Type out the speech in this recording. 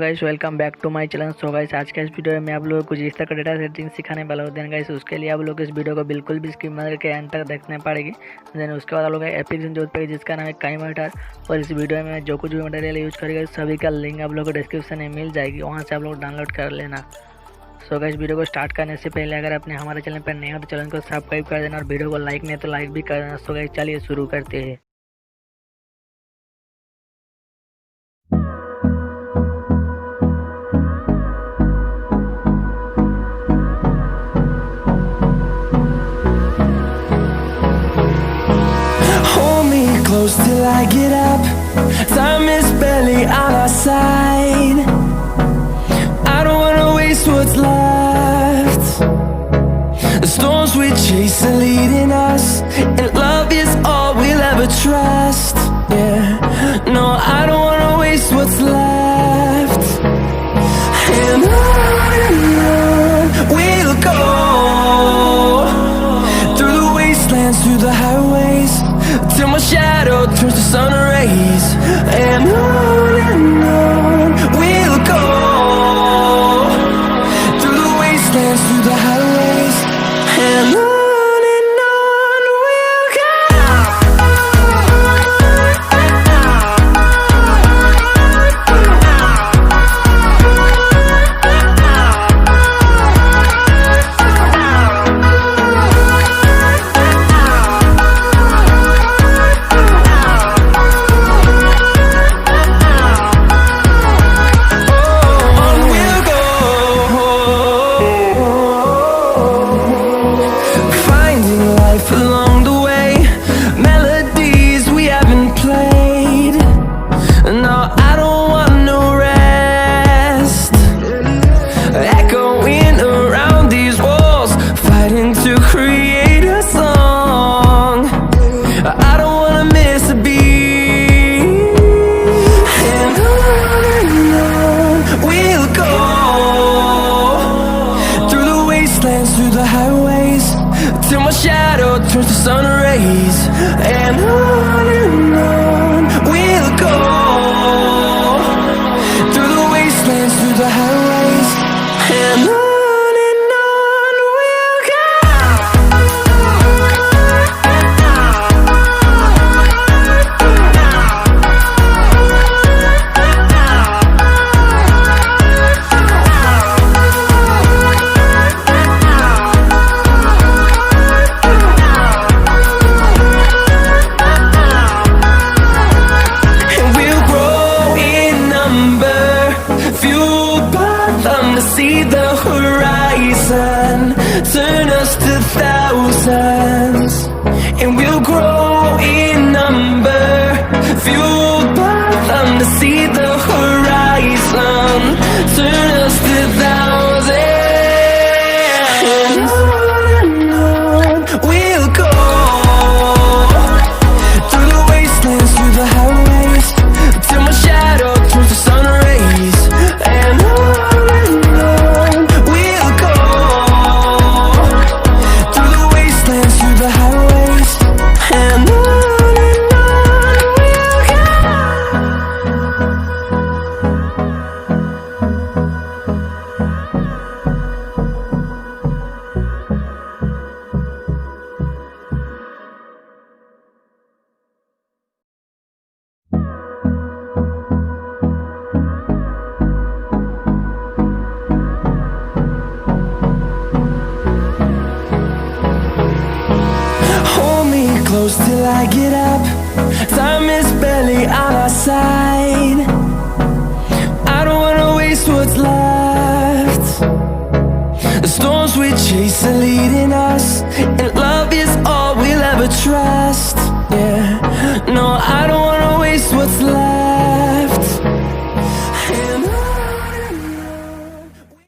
Guys welcome back to my channel. So guys आज के इस वीडियो में मैं आप लोगों को कुछ इस तरह का डेटा सेटिंग सिखाने वाला हूँ। देन गाइस उसके लिए आप लोग इस वीडियो को बिल्कुल भी स्किप मत करके एंड तक देखने पड़ेगी। देन उसके बाद आप लोग एप्लीकेशन जरूरत पड़ेगी जिसका नाम है काइमेटर। और इस वीडियो में जो कुछ भी मटेरियल यूज करेगा सभी का लिंक आप लोग को डिस्क्रिप्शन में मिल जाएगी, वहाँ से आप लोग डाउनलोड कर लेना। सो गाइस वीडियो को स्टार्ट करने से पहले अगर आपने हमारे चैनल पर नए हो तो चैनल को सब्सक्राइब कर देना और वीडियो को लाइक नहीं तो लाइक भी कर देना। सो गाइस चलिए शुरू करते हैं। Close till I get up. Time is barely on our side. I don't wanna waste what's left. The storms we chase are leading us, and love is all we'll ever trust. Yeah, no, I don't wanna waste what's left. And on we'll go, through the wastelands, through the highways, till my shadow turns to sun rays. And on we'll go, through the wastelands, through the highways, and on we'll go. Along the way, melodies we haven't played. No, I don't want no rest. Echoing around these walls, fighting to create a song. I don't wanna miss a beat. And on we'll go, through the wastelands, through the highways, till my shadow turns to sun rays. And on we'll go, through the wastelands, through the highways, and on we'll go. See the horizon, turn us to thousands, and we'll grow in number, fueled by them to see the horizon, turn us to thousands, and on we'll go, through the wastelands, through the highways, till my shadow turns to sun rays. And on close till I get up.